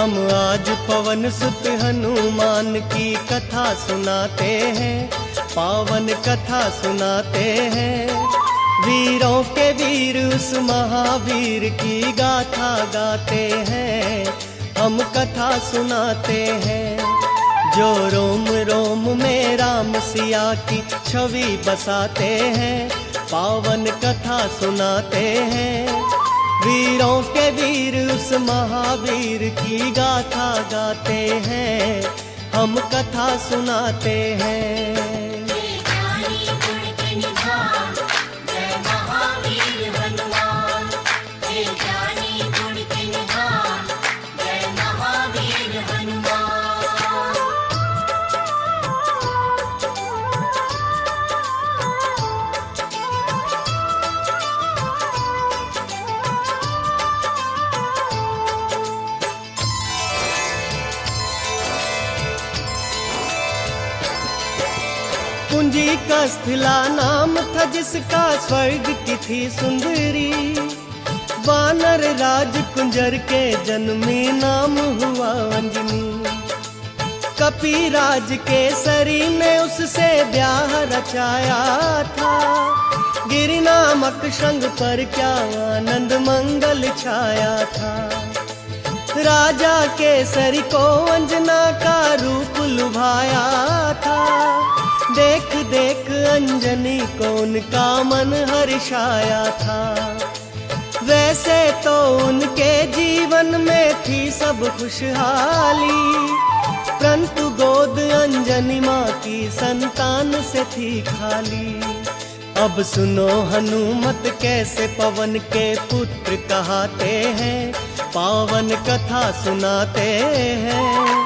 हम आज पवन सुत हनुमान की कथा सुनाते हैं, पावन कथा सुनाते हैं। वीरों के वीर उस महावीर की गाथा गाते हैं, हम कथा सुनाते हैं। जो रोम रोम में राम सिया की छवि बसाते हैं, पावन कथा सुनाते हैं। वीरों के वीर उस महावीर की गाथा गाते हैं, हम कथा सुनाते हैं। कुंजी का स्थिला नाम था जिसका स्वर्ग की थी सुंदरी। वानर राज कुंजर के जन्मी नाम हुआ अंजनी। कपिराज केसरी ने उससे ब्याह रचाया था। गिरि नामक शंग पर क्या आनंद मंगल छाया था। राजा केसरी को अंजना का रूप लुभाया था। देख देख अंजनी को उनका मन हर्षाया था। वैसे तो उनके जीवन में थी सब खुशहाली, परंतु गोद अंजनी माँ की संतान से थी खाली। अब सुनो हनुमत कैसे पवन के पुत्र कहाते हैं, पावन कथा सुनाते हैं।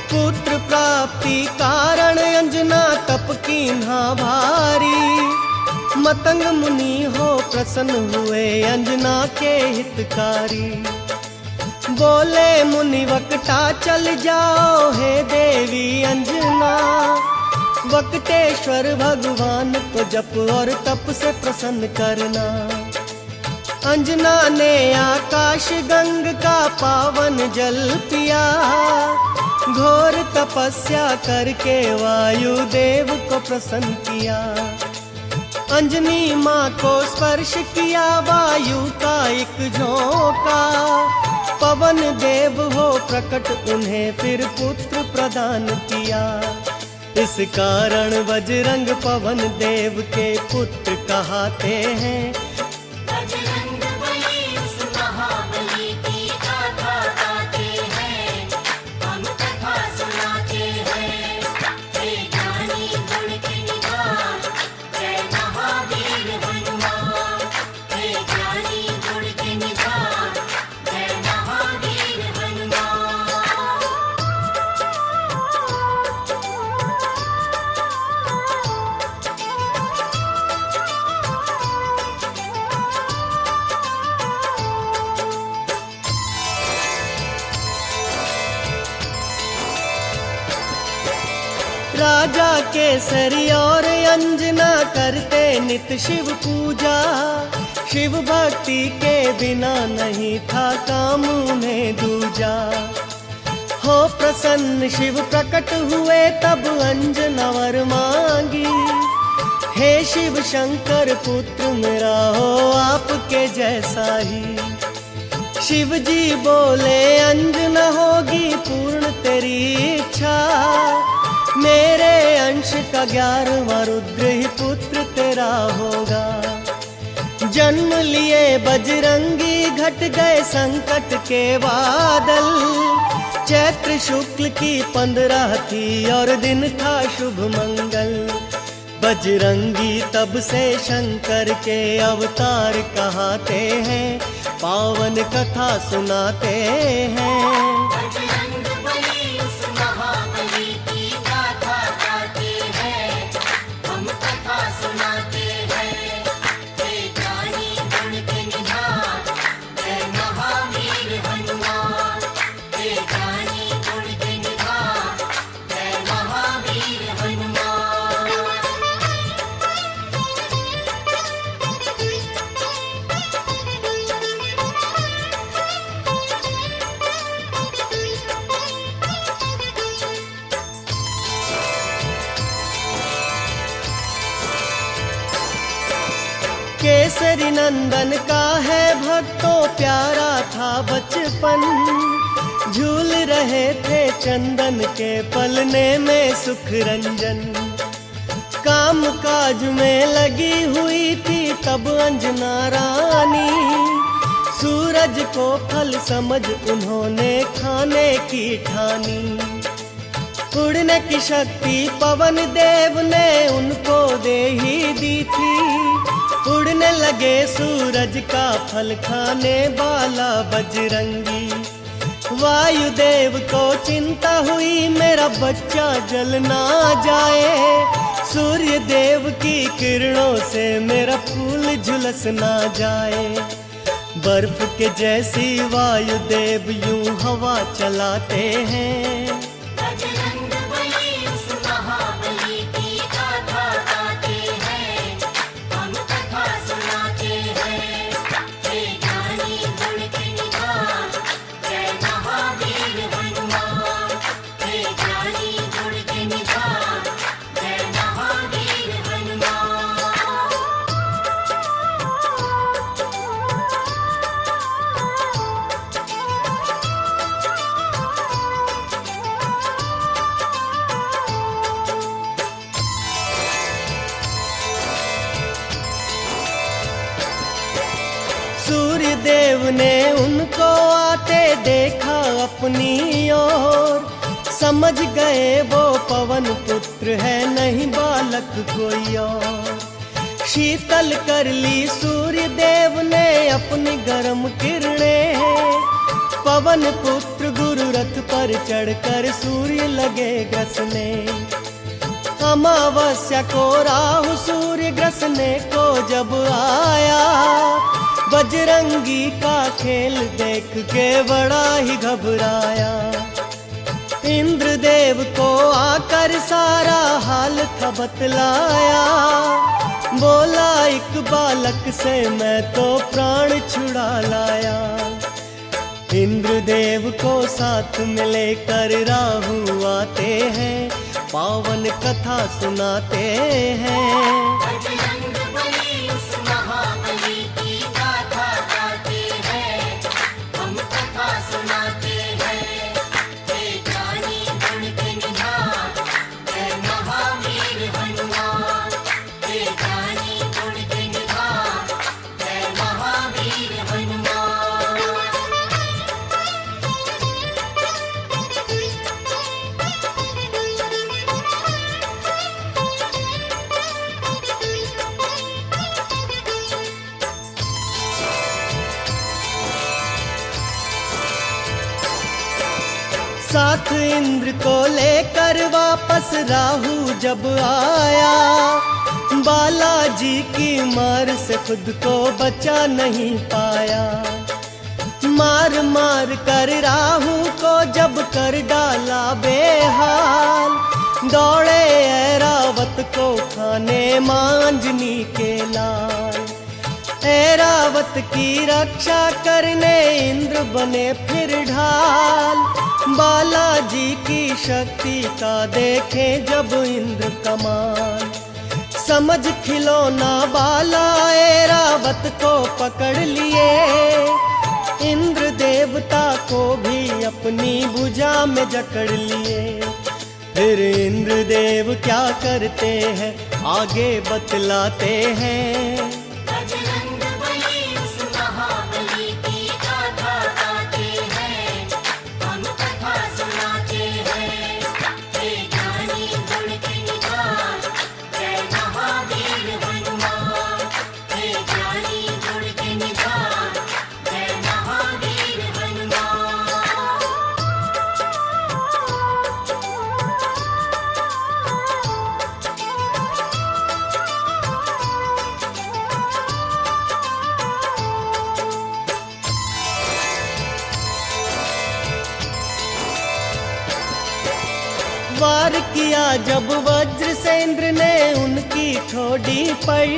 पुत्र प्राप्ति कारण अंजना तप कीन्हा भारी। मतंग मुनि हो प्रसन्न हुए अंजना के हितकारी। बोले मुनि वक्ता चल जाओ हे देवी अंजना। वक्तेश्वर भगवान को जप और तप से प्रसन्न करना। अंजना ने आकाश गंग का पावन जल पिया। घोर तपस्या करके वायु देव को प्रसन्न किया। अंजनी माँ को स्पर्श किया वायु का एक झोंका। पवन देव हो प्रकट उन्हें फिर पुत्र प्रदान किया। इस कारण बजरंग पवन देव के पुत्र कहाते हैं। राजा केसरी और अंजना करते नित शिव पूजा। शिव भक्ति के बिना नहीं था काम उन्हें दूजा। हो प्रसन्न शिव प्रकट हुए तब अंजना वर मांगी। हे शिव शंकर पुत्र मेरा हो आपके जैसा ही। शिव जी बोले अंजना होगी पूर्ण तेरी इच्छा। मेरे अंश का 11वां रुद्र ही पुत्र तेरा होगा। जन्म लिए बजरंगी घट गए संकट के बादल। चैत्र शुक्ल की 15 थी और दिन था शुभ मंगल। बजरंगी तब से शंकर के अवतार कहाते हैं, पावन कथा सुनाते हैं। बजरंग बली उस महाबली की गाथा गाते हैं, हम कथा सुनाते हैं। हे ज्ञानी गुण के निधान, जय महावीर हनुमान। हे ज्ञानी गुण के निधान, जय महावीर हनुमान। केसरी नंदन का है भक्तों प्यारा था बचपन, झूल रहे थे चंदन के पलने में सुख रंजन। काम काज में लगी हुई थी तब अंजना रानी, सूरज को फल समझ उन्होंने खाने की ठानी। उड़ने की शक्ति पवन देव ने उनको दे ही दी थी, उड़ने लगे सूरज का फल खाने वाला बजरंगी। वायुदेव को चिंता हुई मेरा बच्चा जल ना जाए, सूर्य देव की किरणों से मेरा फूल झुलस ना जाए। बर्फ के जैसी वायुदेव यूं हवा चलाते हैं, बजरंग बली उस महाबली की गाथा गाते हैं, हम कथा सुनाते हैं। हे ज्ञानी गुण के निधान, जय महावीर हनुमान। हे ज्ञानी गुण के निधान, जय महावीर हनुमान। सूर्य देव ने उनको आते देखा अपनी ओर, समझ गए वो पवन पुत्र है नहीं बालक कोई और। शीतल कर ली सूर्य देव ने अपनी गर्म किरणें, पवन पुत्र गुरु रथ पर चढ़कर सूर्य लगे ग्रसने। अमावस्या को राहु सूर्य ग्रसने को जब आया, बजरंगी का खेल देख के बड़ा ही घबराया। इंद्रदेव को आकर सारा हाल था बतलाया, बोला एक बालक से मैं तो प्राण छुड़ा लाया। इंद्रदेव को साथ में लेकर राहु आते हैं, पावन कथा सुनाते हैं। बजरंग बली उस महाबली की गाथा गाते हैं, हम कथा सुनाते हैं। हे ज्ञानी गुण के निधान, जय महावीर हनुमान। हे ज्ञानी गुण के निधान, जय महावीर हनुमान। साथ इंद्र को लेकर वापस राहु जब आया, बालाजी की मार से खुद को बचा नहीं पाया। मार मार कर राहु को जब कर डाला बेहाल, दौड़े ऐरावत को खाने मांजनी के लाल। ऐरावत की रक्षा करने इंद्र बने फिर ढाल, बालाजी की शक्ति का देखें जब इंद्र कमाल। समझ खिलौना बाला ऐरावत को पकड़ लिए, इंद्र देवता को भी अपनी भुजा में जकड़ लिए। फिर इंद्र देव क्या करते हैं आगे बतलाते हैं। बजरंग बली उस महाबली की गाथा गाते हैं, हम कथा सुनाते हैं। हे ज्ञानी गुण के निधान, जय महावीर किया जब वज्र से इंद्र ने उनकी ठोड़ी पर,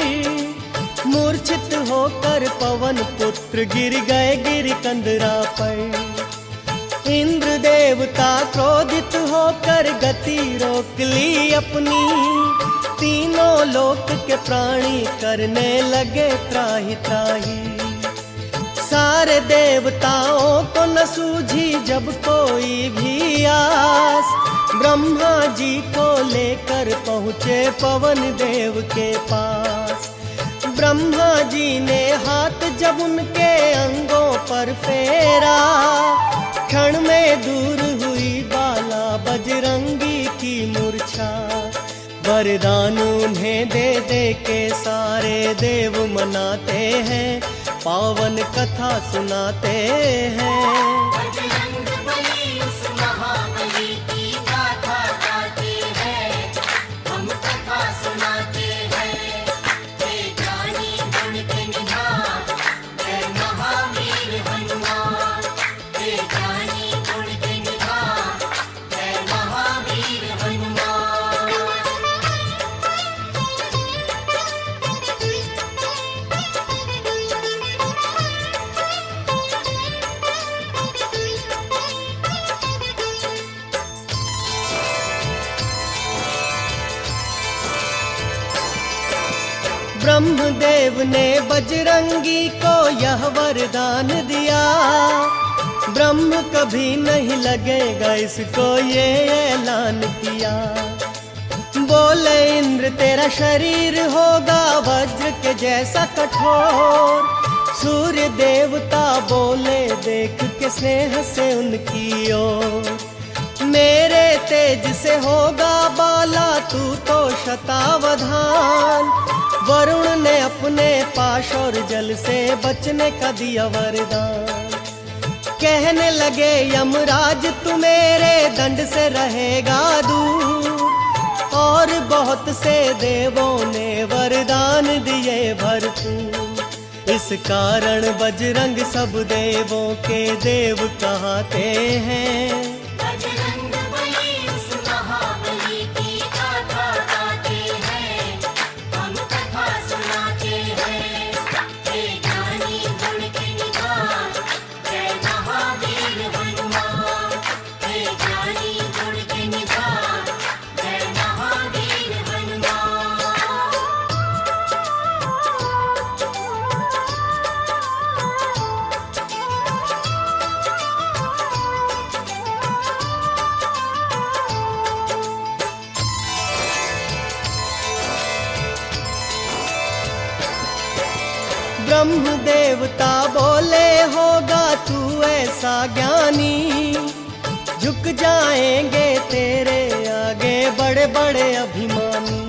मूर्छित होकर पवन पुत्र गिर गए गिर कंदरा पर। इंद्र देवता क्रोधित होकर गति रोक ली अपनी, तीनों लोक के प्राणी करने लगे त्राहि त्राहि। सारे देवताओं को न सूझी जब कोई भी आस, ब्रह्मा जी को लेकर पहुँचे पवन देव के पास। ब्रह्मा जी ने हाथ जब उनके अंगों पर फेरा, क्षण में दूर हुई बाला बजरंगी की मूर्छा। वरदान उन्हें दे दे के सारे देव मनाते हैं, पावन कथा सुनाते हैं। बजरंग बली उस महाबली की गाथा गाते हैं, हम कथा सुनाते हैं। हे ज्ञानी गुण के निधान, जय महावीर हनुमान। हे ज्ञानी गुण के निधान, जय महावीर हनुमान। ब्रह्मदेव ने बजरंगी को यह वरदान दिया, ब्रह्म कभी नहीं लगेगा इसको ये ऐलान किया। बोले इंद्र तेरा शरीर होगा वज्र के जैसा कठोर, सूर्य देवता बोले देख के स्नेह से उनकी ओर। मेरे तेज से होगा बाला तू तो शतावधान, वरुण ने अपने पाश और जल से बचने का दिया वरदान। कहने लगे यमराज तू मेरे दंड से रहेगा दूर, और बहुत से देवों ने वरदान दिए भरपूर। इस कारण बजरंग सब देवों के देव कहते हैं। बजरंग बली उस महाबली की गाथा गाते हैं, हम कथा सुनाते हैं। हे ज्ञानी गुण के निधान, जय महावीर हनुमान। हे ज्ञानी गुण के निधान, जय महावीर हनुमान। ब्रह्म देवता बोले होगा तू ऐसा ज्ञानी, झुक जाएंगे तेरे आगे बड़े बड़े अभिमानी।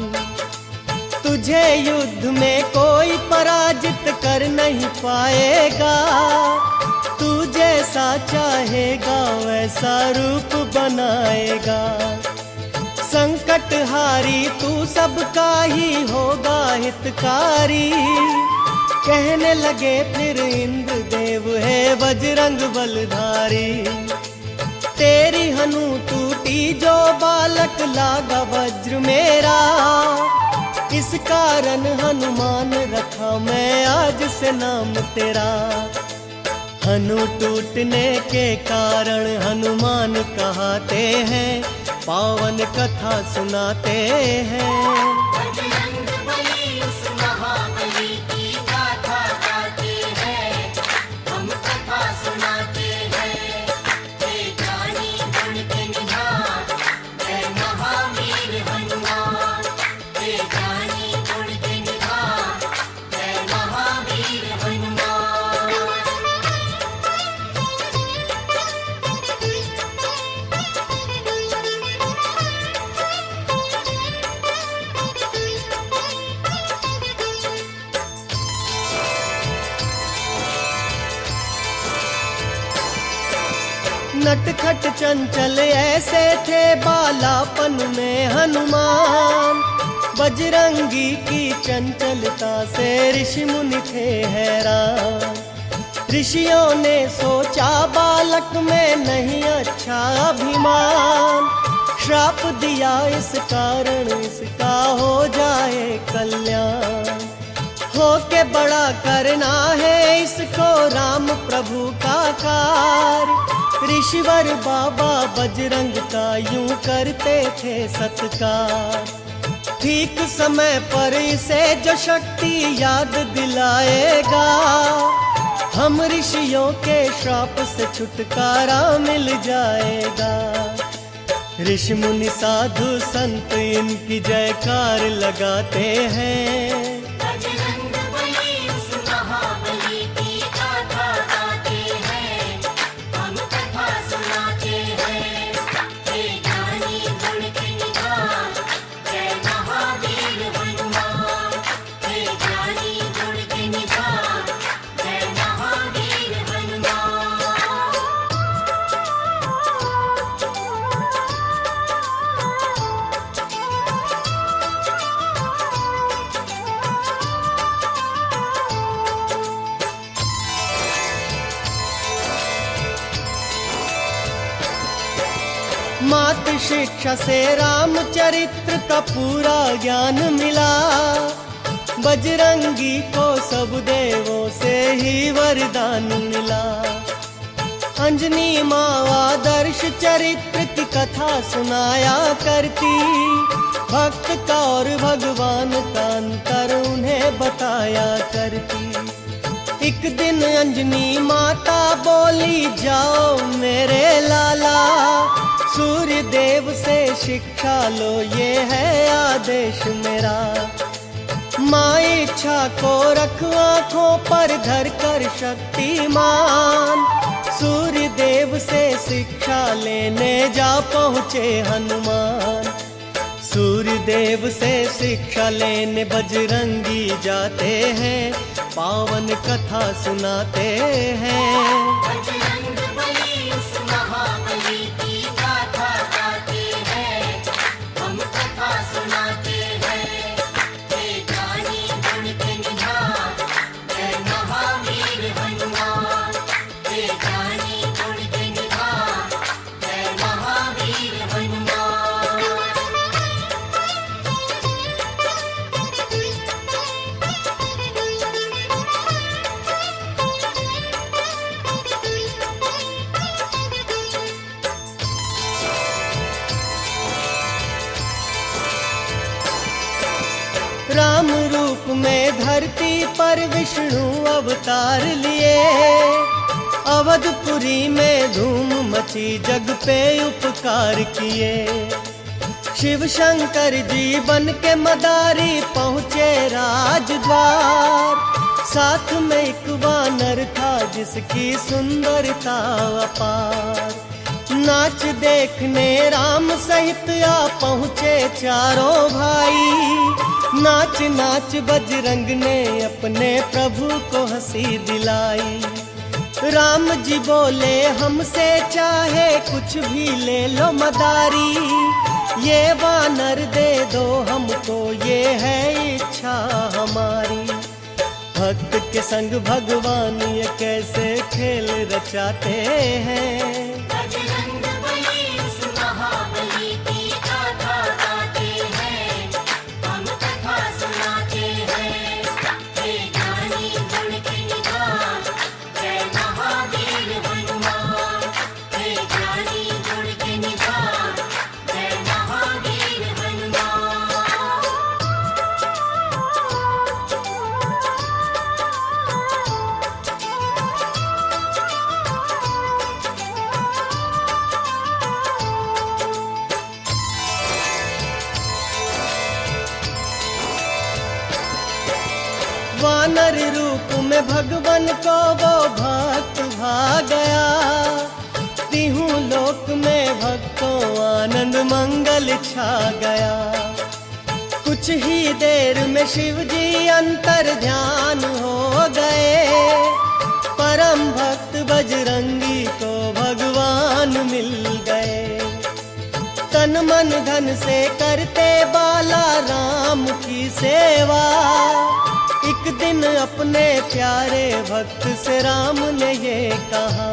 तुझे युद्ध में कोई पराजित कर नहीं पाएगा, तू जैसा चाहेगा वैसा रूप बनाएगा। संकट हारी तू सबका ही होगा हितकारी, कहने लगे फिर इंद्र देव है बजरंग बलधारी। तेरी हनु टूटी जो बालक लागा वज्र मेरा, इस कारण हनुमान रखा मैं आज से नाम तेरा। हनु टूटने के कारण हनुमान कहते हैं, पावन कथा सुनाते हैं। बजरंग बली उस महाबली की गाथा गाते हैं, हम कथा सुनाते हैं। हे ज्ञानी गुण के निधान, जय महावीर हनुमान। हे ज्ञानी गुण के निधान, जय महावीर हनुमान। नटखट चंचल ऐसे थे बालापन में हनुमान, बजरंगी की चंचलता से ऋषि मुनि थे हैरान। ऋषियों ने सोचा बालक में नहीं अच्छा अभिमान, श्राप दिया इस कारण इसका हो जाए कल्याण। हो के बड़ा करना है इसको राम प्रभु का कार्य। ऋषिवर बाबा बजरंग का यूं करते थे सत्कार। ठीक समय पर इसे जो शक्ति याद दिलाएगा, हम ऋषियों के श्राप से छुटकारा मिल जाएगा। ऋषि मुनि साधु संत इनकी जयकार लगाते हैं। बजरंग बली उस महाबली की गाथा गाते हैं, हम कथा सुनाते हैं। हे ज्ञानी गुण के निधान, जय महावीर हनुमान। हे ज्ञानी गुण के निधान, जय महावीर हनुमान। मात शिक्षा से रामचरित्र का पूरा ज्ञान मिला। बजरंगी को सब देवों से ही वरदान मिला। अंजनी माँ आदर्श चरित्र की कथा सुनाया करती। भक्त का और भगवान का अंतर उन्हें बताया करती। एक दिन अंजनी माता बोली, जाओ मेरे लाला, सूर्य देव से शिक्षा लो, ये है आदेश मेरा। माँ इच्छा को रख आँखों पर धर कर शक्तिमान। सूर्य देव से शिक्षा लेने जा पहुँचे हनुमान। सूर्य देव से शिक्षा लेने बजरंगी जाते हैं, पावन कथा सुनाते हैं। बजरंग बली उस महाबली की गाथा गाते हैं, हम कथा सुनाते हैं। हे ज्ञानी गुण के निधान, जय महावीर हनुमान। हे ज्ञानी गुण के निधान, जय महावीर हनुमान। राम रूप में धरती पर विष्णु अवतार लिए। अवधपुरी में धूम मची, जग पे उपकार किए। शिव शंकर जी बन के मदारी पहुँचे राजद्वार। साथ में एक वानर था जिसकी सुंदरता अपार। नाच देखने राम सहित आ पहुँचे चारों भाई। नाच नाच बजरंग ने अपने प्रभु को हंसी दिलाई। राम जी बोले, हमसे चाहे कुछ भी ले लो मदारी। ये वानर दे दो हमको, ये है इच्छा हमारी। भक्त के संग भगवान ये कैसे खेल रचाते हैं। बजरंग बली उस महाबली की गाथा गाते हैं, हम कथा सुनाते हैं। हे ज्ञानी गुण के निधान, जय महावीर हनुमान। हे ज्ञानी गुण के निधान, जय महावीर हनुमान। वानर रूप में भगवान को वो भक्त भा गया। तीहू लोक में भक्तों आनंद मंगल छा गया। कुछ ही देर में शिव जी अंतर ध्यान हो गए। परम भक्त बजरंगी को भगवान मिल गए। तन मन धन से करते बाला राम की सेवा। एक दिन अपने प्यारे भक्त से राम ने ये कहा,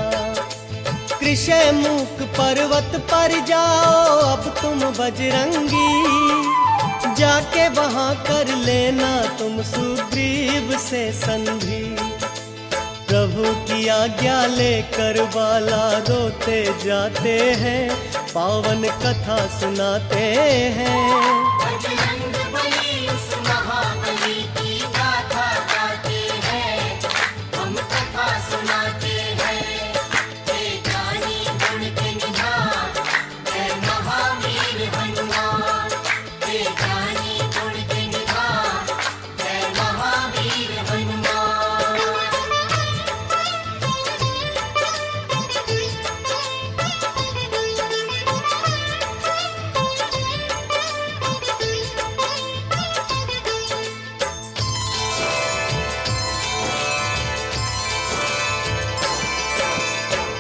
कृष्ण मूक पर्वत पर जाओ अब तुम बजरंगी, जाके वहां कर लेना तुम सुग्रीव से संधि। प्रभु की आज्ञा लेकर बाला रोते जाते हैं, पावन कथा सुनाते हैं। बजरंग बली उस महाबली की गाथा गाते हैं, हम कथा सुनाते हैं। हे ज्ञानी गुण के निधान, जय महावीर हनुमान। हे ज्ञानी गुण के निधान, जय महावीर हनुमान।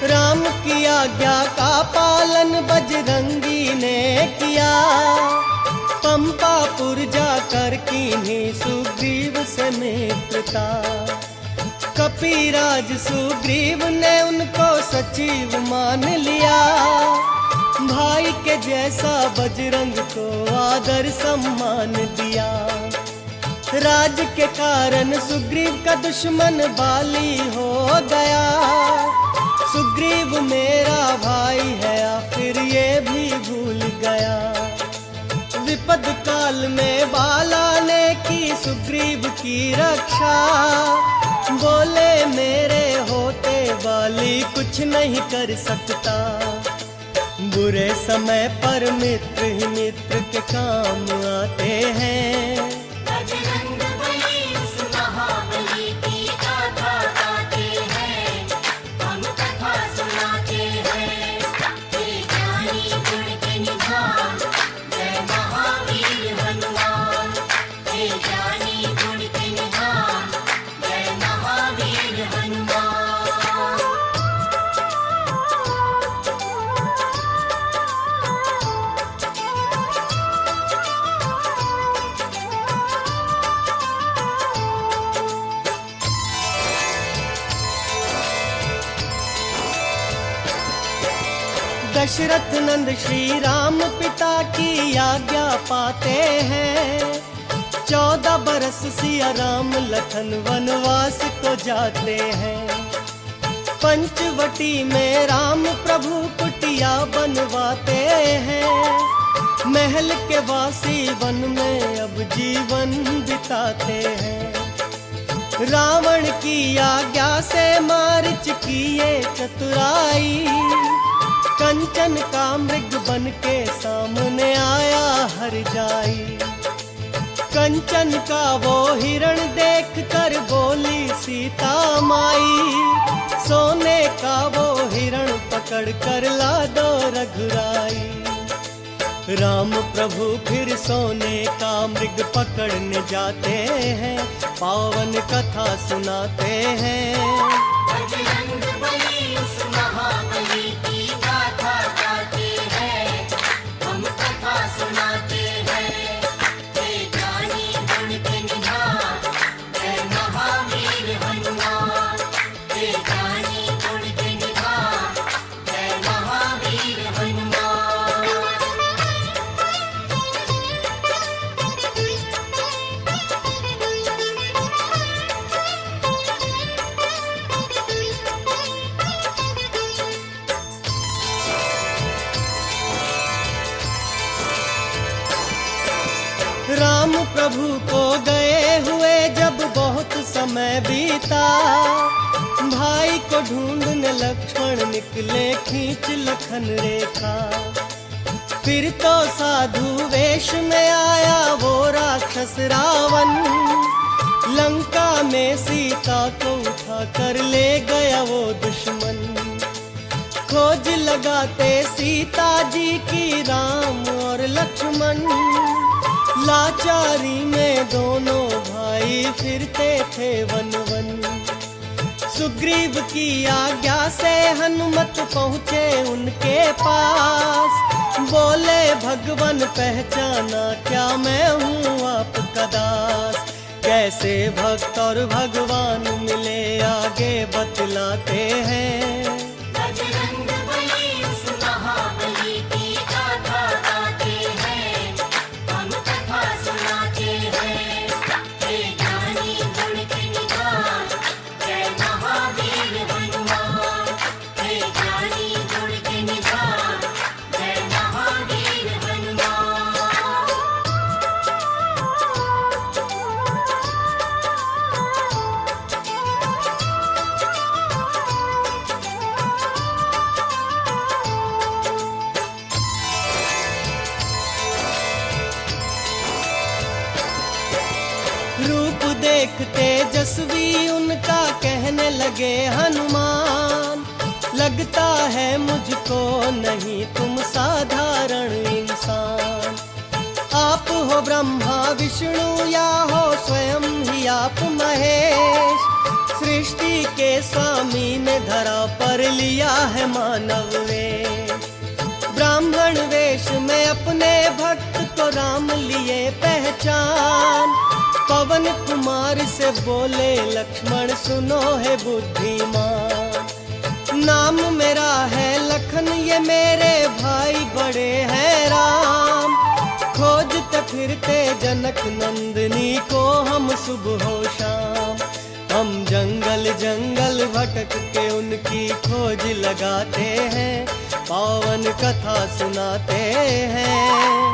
राम की आज्ञा का पालन बजरंगी ने किया, पंपापुर जाकर कीन्ही सुग्रीव से मित्रता। कपिराज सुग्रीव ने उनको सचिव मान लिया, भाई के जैसा बजरंग को आदर सम्मान दिया। राज के कारण सुग्रीव का दुश्मन बाली हो गया, सुग्रीव मेरा भाई है आखिर ये भी भूल गया। विपद काल में बाला ने की सुग्रीव की रक्षा, बोले मेरे होते बाली कुछ नहीं कर सकता। बुरे समय पर मित्र ही मित्र के काम आते हैं। बजरंग बली उस महाबली की गाथा गाते हैं, हम कथा सुनाते हैं। हे ज्ञानी गुण के निधान, जय महावीर हनुमान। हे ज्ञानी गुण के निधान, जय महावीर हनुमान। दशरथ नंद श्री राम पिता की आज्ञा पाते हैं, 14 बरस सिया राम लखन वनवास को जाते हैं। पंचवटी में राम प्रभु कुटिया बनवाते हैं, महल के वासी वन में अब जीवन बिताते हैं। रावण की आज्ञा से मारिच किए चतुराई, कंचन का मृग बन के सामने आया हर जाई। कंचन का वो हिरण देख कर बोली सीता माई, सोने का वो हिरण पकड़ कर ला दो रघुराई। राम प्रभु फिर सोने का मृग पकड़ने जाते हैं, पावन कथा सुनाते हैं। बजरंग बली उस महाबली की गाथा गाते हैं, हम कथा सुनाते हैं। हे ज्ञानी गुण के निधान, जय महावीर हनुमान। हे ज्ञानी गुण के निधान, जय महावीर हनुमान। राम प्रभु को गए हुए जब बहुत समय बीता, भाई को ढूंढने लक्ष्मण निकले खींच लखन रेखा। फिर तो साधु वेश में आया वो राक्षस रावण, लंका में सीता को उठा कर ले गया वो दुश्मन। खोज लगाते सीता जी की राम और लक्ष्मण, लाचारी में दोनों भाई फिरते थे वन वन। सुग्रीव की आज्ञा से हनुमत पहुँचे उनके पास, बोले भगवन पहचाना क्या मैं हूँ आपका दास। कैसे भक्त और भगवान मिले आगे बतलाते हैं। बजरंग बली देख तेजस्वी उनका कहने लगे हनुमान, लगता है मुझको नहीं तुम साधारण इंसान। आप हो ब्रह्मा विष्णु या हो स्वयं ही आप महेश, सृष्टि के स्वामी ने धरा पर लिया है मानव वेश। ब्राह्मण वेश में अपने भक्त को राम लिए पहचान, पवन कुमार से बोले लक्ष्मण सुनो है बुद्धिमान। नाम मेरा है लखन ये मेरे भाई बड़े हैं राम, खोजते फिरते जनक नंदनी को हम सुबह हो शाम। हम जंगल जंगल भटक के उनकी खोज लगाते हैं, पावन कथा सुनाते हैं।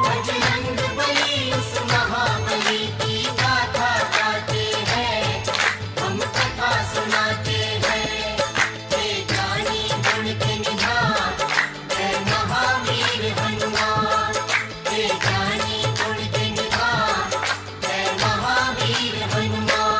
बजरंग बली उस महाबली की गाथा गाते हैं, हम कथा सुनाते हैं। हे ज्ञानी गुण के निधान, जय महावीर हनुमान। हे ज्ञानी गुण के निधान, जय महावीर हनुमान।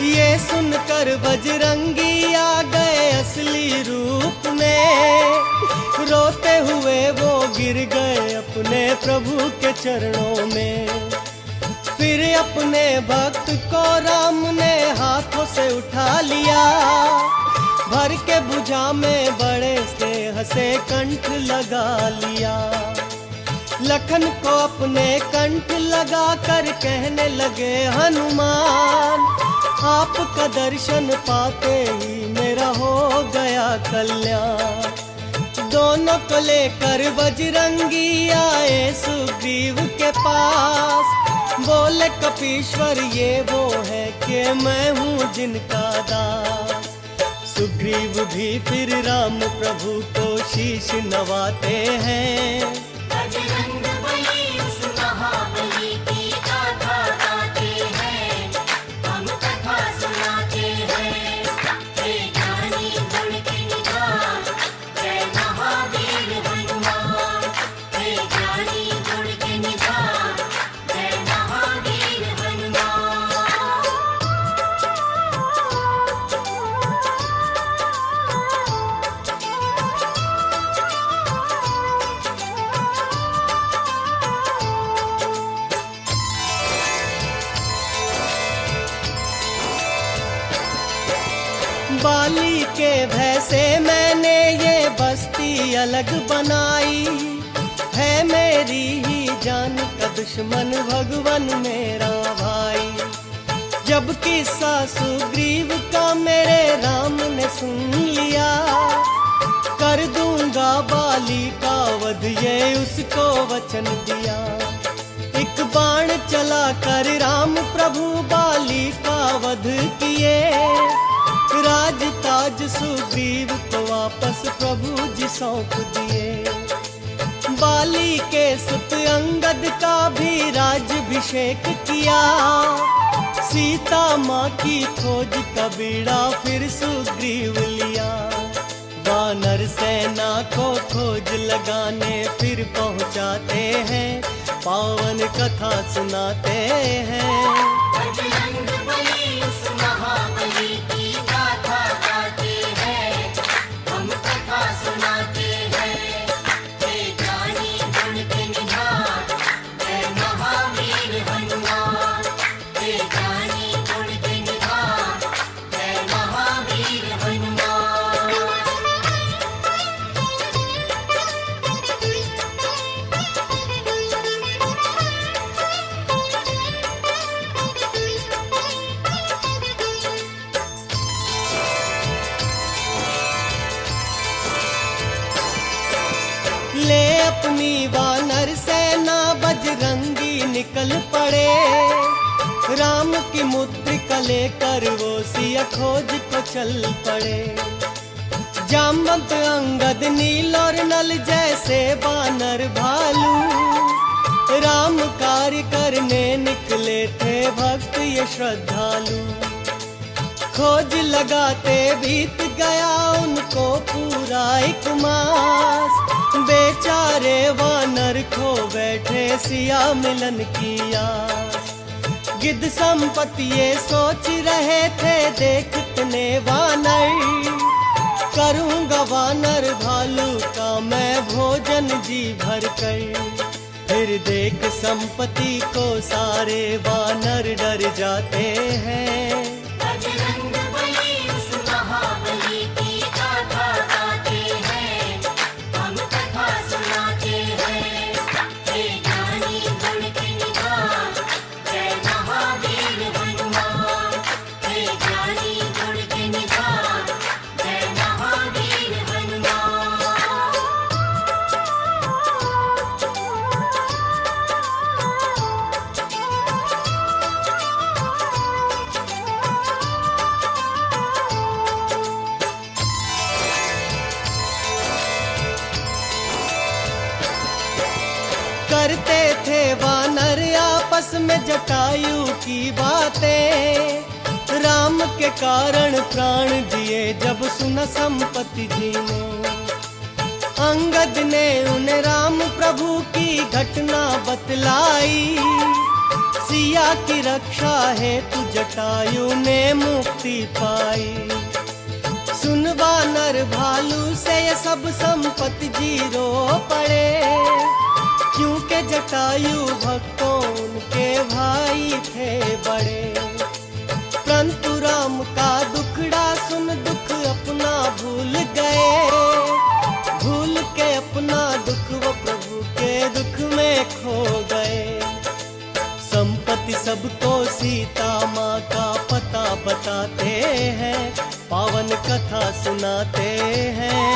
ये सुनकर बजरंगी आ गए असली रूप में, रोते हुए वो गिर गए अपने प्रभु के चरणों में। फिर अपने भक्त को राम ने हाथों से उठा लिया, भर के भुजा में बड़े स्नेह से कंठ लगा लिया। लखन को अपने कंठ लगा कर कहने लगे हनुमान, आपका दर्शन पाते ही मेरा हो गया कल्याण। दोनों को लेकर बजरंगी आए सुग्रीव के पास, बोले कपीश्वर ये वो है कि मैं हूँ जिनका दास। सुग्रीव भी फिर राम प्रभु को शीश नवाते हैं। बजरंग बली उस महाबली की गाथा गाते हैं, हम कथा सुनाते हैं। हे ज्ञानी गुण के निधान, जय महावीर हनुमान। हे ज्ञानी गुण के निधान, जय महावीर हनुमान। बाली के भय से मैंने ये बस्ती अलग बनाई, है मेरी ही जान का दुश्मन भगवन मेरा भाई। जब किस्सा सुग्रीव का मेरे राम ने सुन लिया, कर दूंगा बाली का वध ये उसको वचन दिया। एक बाण चला कर राम प्रभु बाली का वध किए, राज ताज सुग्रीव को वापस प्रभु जी सौंप दिए। बाली के सुत अंगद का भी राज्याभिषेक किया, सीता माँ की खोज का बीड़ा फिर सुग्रीव लिया। वानर सेना को खोज लगाने फिर पहुँचाते हैं, पावन कथा सुनाते हैं। बजरंग बली उस महाबली की गाथा गाते हैं, हम कथा सुनाते हैं। हे ज्ञानी गुण के निधान, जय महावीर हनुमान। हे ज्ञानी गुण के निधान, जय महावीर हनुमान। ले अपनी वानर सेना बजरंगी निकल पड़े, राम की मुद्रिका लेकर वो सिया खोज को चल पड़े। जामवंत अंगद नील और नल जैसे वानर भालू, राम कार्य करने निकले थे भक्त ये श्रद्धालु। खोज लगाते बीत गया उनको पूरा 1 मास। बेचारे वानर खो बैठे सिया मिलन की आस। गिद्ध संपत्ति ये सोच रहे थे देखने वानर। करूंगा वानर भालू का मैं भोजन जी भर कर। फिर देख संपत्ति को सारे वानर डर जाते हैं। बजरंग बली उस महाबली की गाथा गाते हैं, हम कथा सुनाते हैं। हे ज्ञानी गुण के निधान, जय महावीर हनुमान। हे ज्ञानी गुण के निधान, जय महावीर हनुमान। करते थे वानर आपस में जटायु की बातें। राम के कारण प्राण दिए जब सुना संपत्ति जी ने। अंगद ने उन्हें राम प्रभु की घटना बतलाई। सिया की रक्षा हेतु जटायु ने मुक्ति पाई। सुन वानर भालू से ये सब संपत्ति जी रो पड़े। क्योंकि जटायु भक्तों उनके भाई थे बड़े। परंतु राम का दुखड़ा सुन दुख अपना भूल गए। भूल के अपना दुख वो प्रभु के दुख में खो गए। संपत्ति सबको सीता माँ का पता बताते हैं, पावन कथा सुनाते हैं।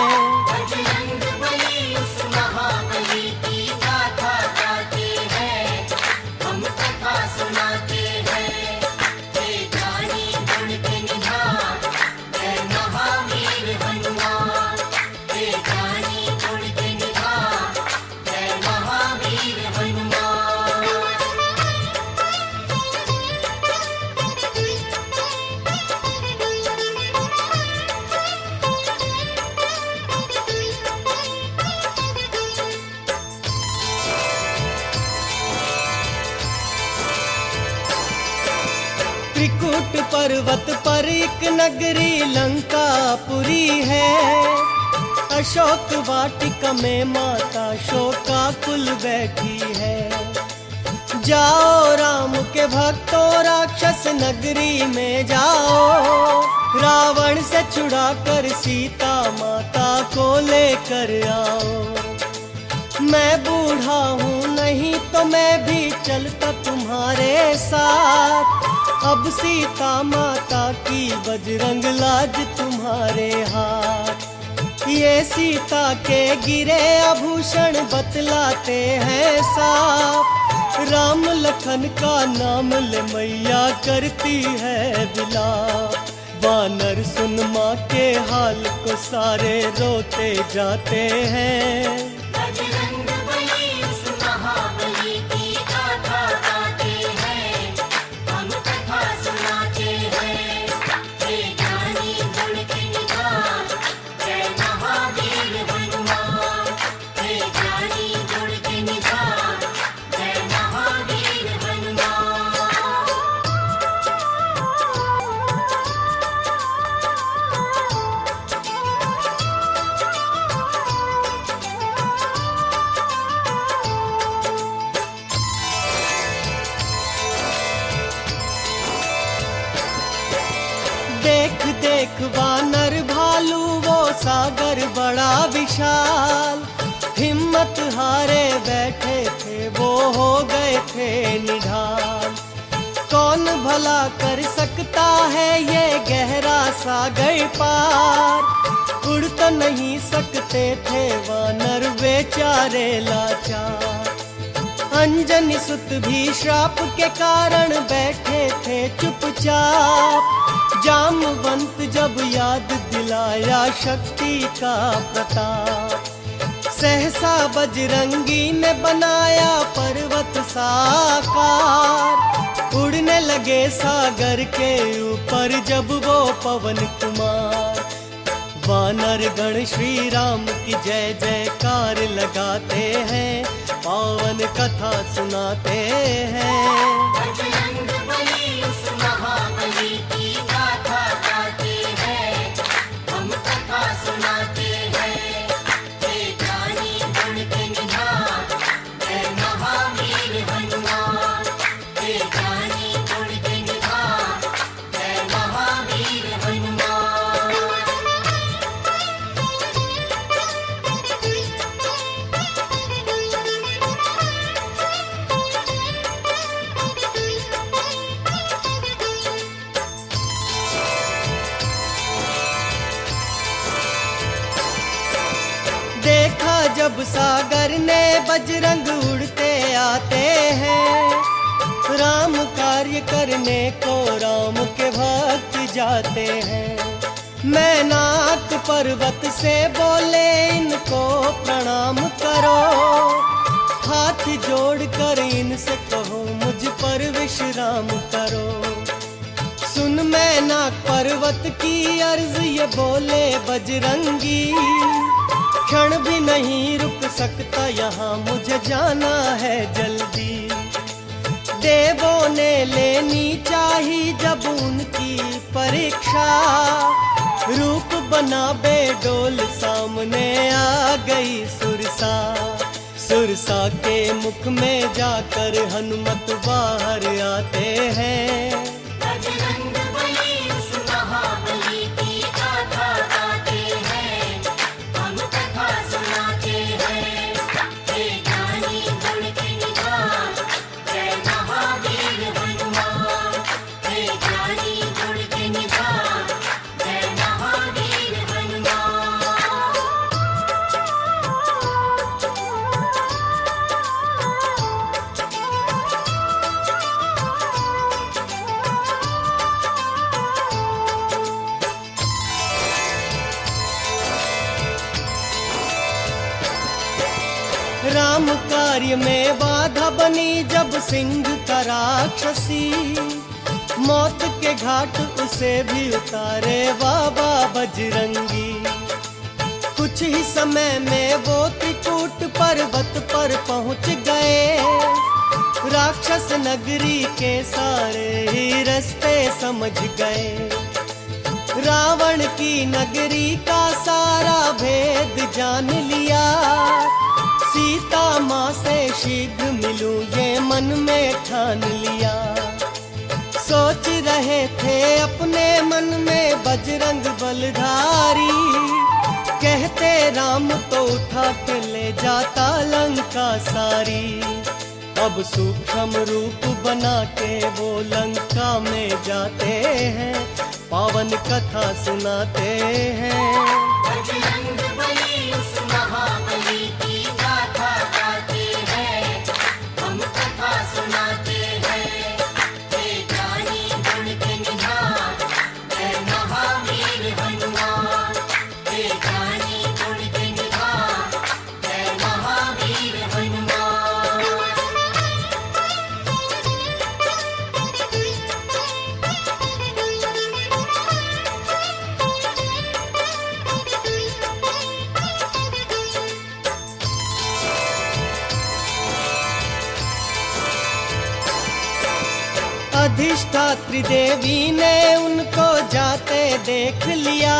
बजरंग बली उस महाबली की गाथा गाते हैं, हम कथा सुनाते हैं। हे ज्ञानी गुण के निधान, जय महावीर हनुमान। हे ज्ञानी गुण के निधान, जय महावीर हनुमान। त्रिकुट पर्वत पर एक नगरी लंकापुरी है। अशोक वाटिका में माता शोकाकुल बैठी है। जाओ राम के भक्तों राक्षस नगरी में जाओ। रावण से छुड़ा कर सीता माता को लेकर आओ। मैं बूढ़ा हूँ नहीं तो मैं भी चलता तुम्हारे साथ। अब सीता माता की बजरंग लाज तुम्हारे हाथ। ये सीता के गिरे आभूषण बतलाते हैं साफ। राम लखन का नाम ले मैया करती है विलाप। वानर सुन माँ के हाल को सारे रोते जाते हैं। बजरंग बली उस महाबली की गाथा गाते हैं, हम कथा सुनाते हैं। हे ज्ञानी गुण के निधान, जय महावीर हनुमान। हे ज्ञानी गुण के निधान, जय महावीर हनुमान। देख देख वानर भालू वो सागर बड़ा विशाल। हिम्मत हारे बैठे थे वो हो गए थे निढाल। कौन भला कर सकता है ये गहरा सागर पार। उड़ तो नहीं सकते थे वानर बेचारे लाचार। अंजनी सुत भी श्राप के कारण बैठे थे चुपचाप। जामवंत जब याद दिलाया शक्ति का प्रताप। सहसा बजरंगी ने बनाया पर्वत साकार, उड़ने लगे सागर के ऊपर जब वो पवन कुमार। वानर गण श्री राम की जय जयकार लगाते हैं, पावन कथा सुनाते हैं। बजरंग बली उस महाबली की गाथा गाते हैं, हम कथा सुनाते हैं। हे ज्ञानी गुण के निधान, जय महावीर हनुमान। हे ज्ञानी गुण के निधान, जय महावीर हनुमान। देखा जब सागर ने बजरंग उड़ते आते हैं, राम कार्य करने को राम के भक्त जाते हैं। मैनाक पर्वत से बोले इनको प्रणाम करो, हाथ जोड़कर इनसे कहो मुझ पर विश्राम करो। सुन मैनाक पर्वत की अर्ज ये बोले बजरंगी, क्षण भी नहीं रुक सकता यहाँ, मुझे जाना है जल्दी। देवों ने लेनी चाही जब उनकी परीक्षा, रूप बना बेडोल सामने आ गई सुरसा। सुरसा के मुख में जाकर हनुमत बाहर आते हैं। बजरंग बली उस महाबली की गाथा गाते हैं, हम कथा सुनाते हैं। हे ज्ञानी गुण के निधान, जय महावीर हनुमान। हे ज्ञानी गुण के निधान, जय महावीर हनुमान। राम कार्य में बाधा बनी जब सिंह का राक्षसी, मौत के घाट उसे भी उतारे बाबा बजरंगी। कुछ ही समय में वो त्रिकूट पर्वत पर पहुंच गए, राक्षस नगरी के सारे ही रास्ते समझ गए। रावण की नगरी का सारा भेद जान लिया, सीता माँ से शीघ्र मिलूं ये मन में ठान लिया। सोच रहे थे अपने मन में बजरंग बलधारी, कहते राम तो उठा के ले जाता लंका सारी। अब सूक्ष्म रूप बना के वो लंका में जाते हैं, पावन कथा सुनाते हैं। बजरंग बली उस महाबली की गाथा गाते हैं, हम कथा सुनाते हैं। हे ज्ञानी गुण के निधान, जय महावीर हनुमान। हे ज्ञानी गुण के निधान, जय महावीर हनुमान। अधिष्ठात्री देवी ने उनको जाते देख लिया,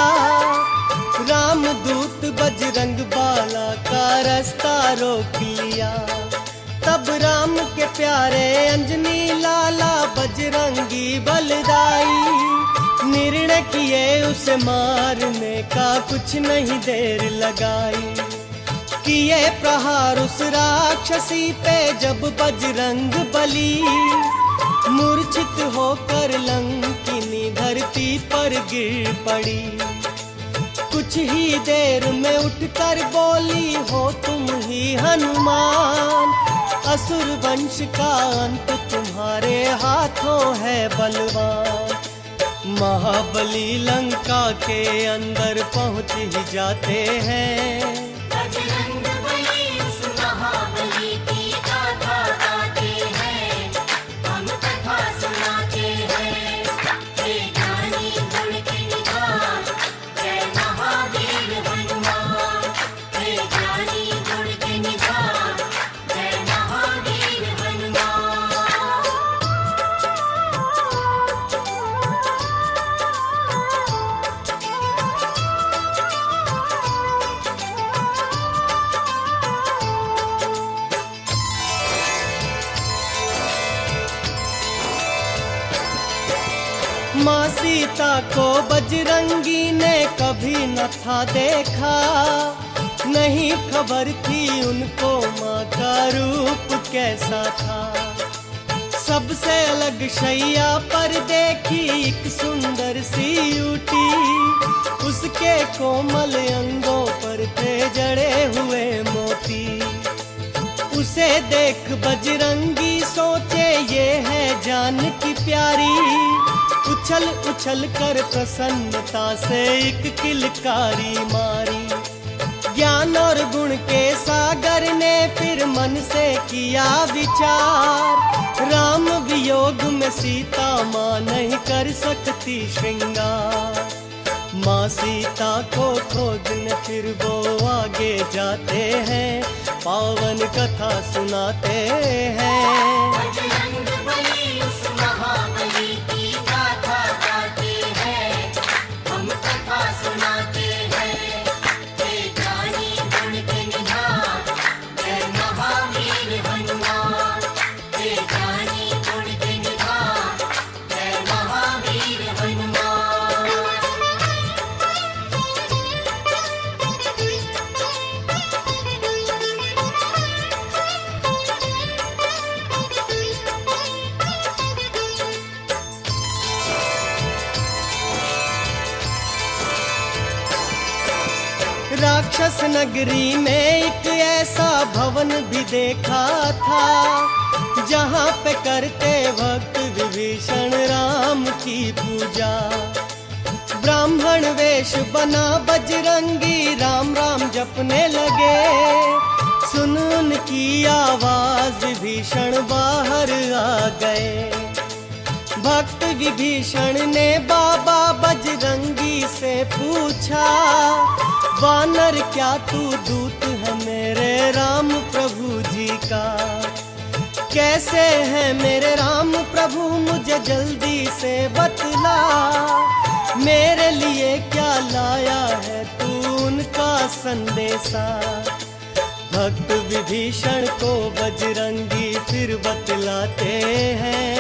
रामदूत बजरंग बाला का रास्ता रोक लिया। तब राम के प्यारे अंजनी लाला बजरंगी बलदाई, निर्णय किए उसे मारने का कुछ नहीं देर लगाई। किए प्रहार उस राक्षसी पे जब बजरंग बली, मूर्छित होकर लंकिनी धरती पर गिर पड़ी। कुछ ही देर में उठकर बोली हो तुम ही हनुमान, असुर वंश का अंत तुम्हारे हाथों है बलवान। महाबली लंका के अंदर पहुंच ही जाते हैं। बजरंग बली माँ सीता को बजरंगी ने कभी न था देखा, नहीं खबर थी उनको माँ का रूप कैसा था। सबसे अलग शैया पर देखी एक सुंदर सी ऊटी, उसके कोमल अंगों पर थे जड़े हुए मोती। उसे देख बजरंगी सोचे ये है जान की प्यारी, उछल उछल कर प्रसन्नता से एक किलकारी मारी। ज्ञान और गुण के सागर ने फिर मन से किया विचार, राम वियोग में सीता माँ नहीं कर सकती श्रृंगार। माँ सीता को खोजने फिर वो आगे जाते हैं, पावन कथा सुनाते हैं। बजरंग बली उस महाबली की गाथा गाते हैं, हम कथा सुनाते हैं। हे ज्ञानी गुण के निधान, जय महावीर हनुमान। हे ज्ञानी गुण के निधान, जय महावीर हनुमान। राक्षस नगरी में एक ऐसा भवन भी देखा था, जहाँ पे करते वक्त विभीषण राम की पूजा। ब्राह्मण वेश बना बजरंगी राम राम जपने लगे, सुन उनकी आवाज विभीषण बाहर आ गए। भक्त विभीषण ने बाबा बजरंगी से पूछा, वानर क्या तू दूत है मेरे राम प्रभु जी का? कैसे है मेरे राम प्रभु मुझे जल्दी से बतला, मेरे लिए क्या लाया है तू उनका संदेशा। भक्त विभीषण को बजरंगी फिर बतलाते हैं,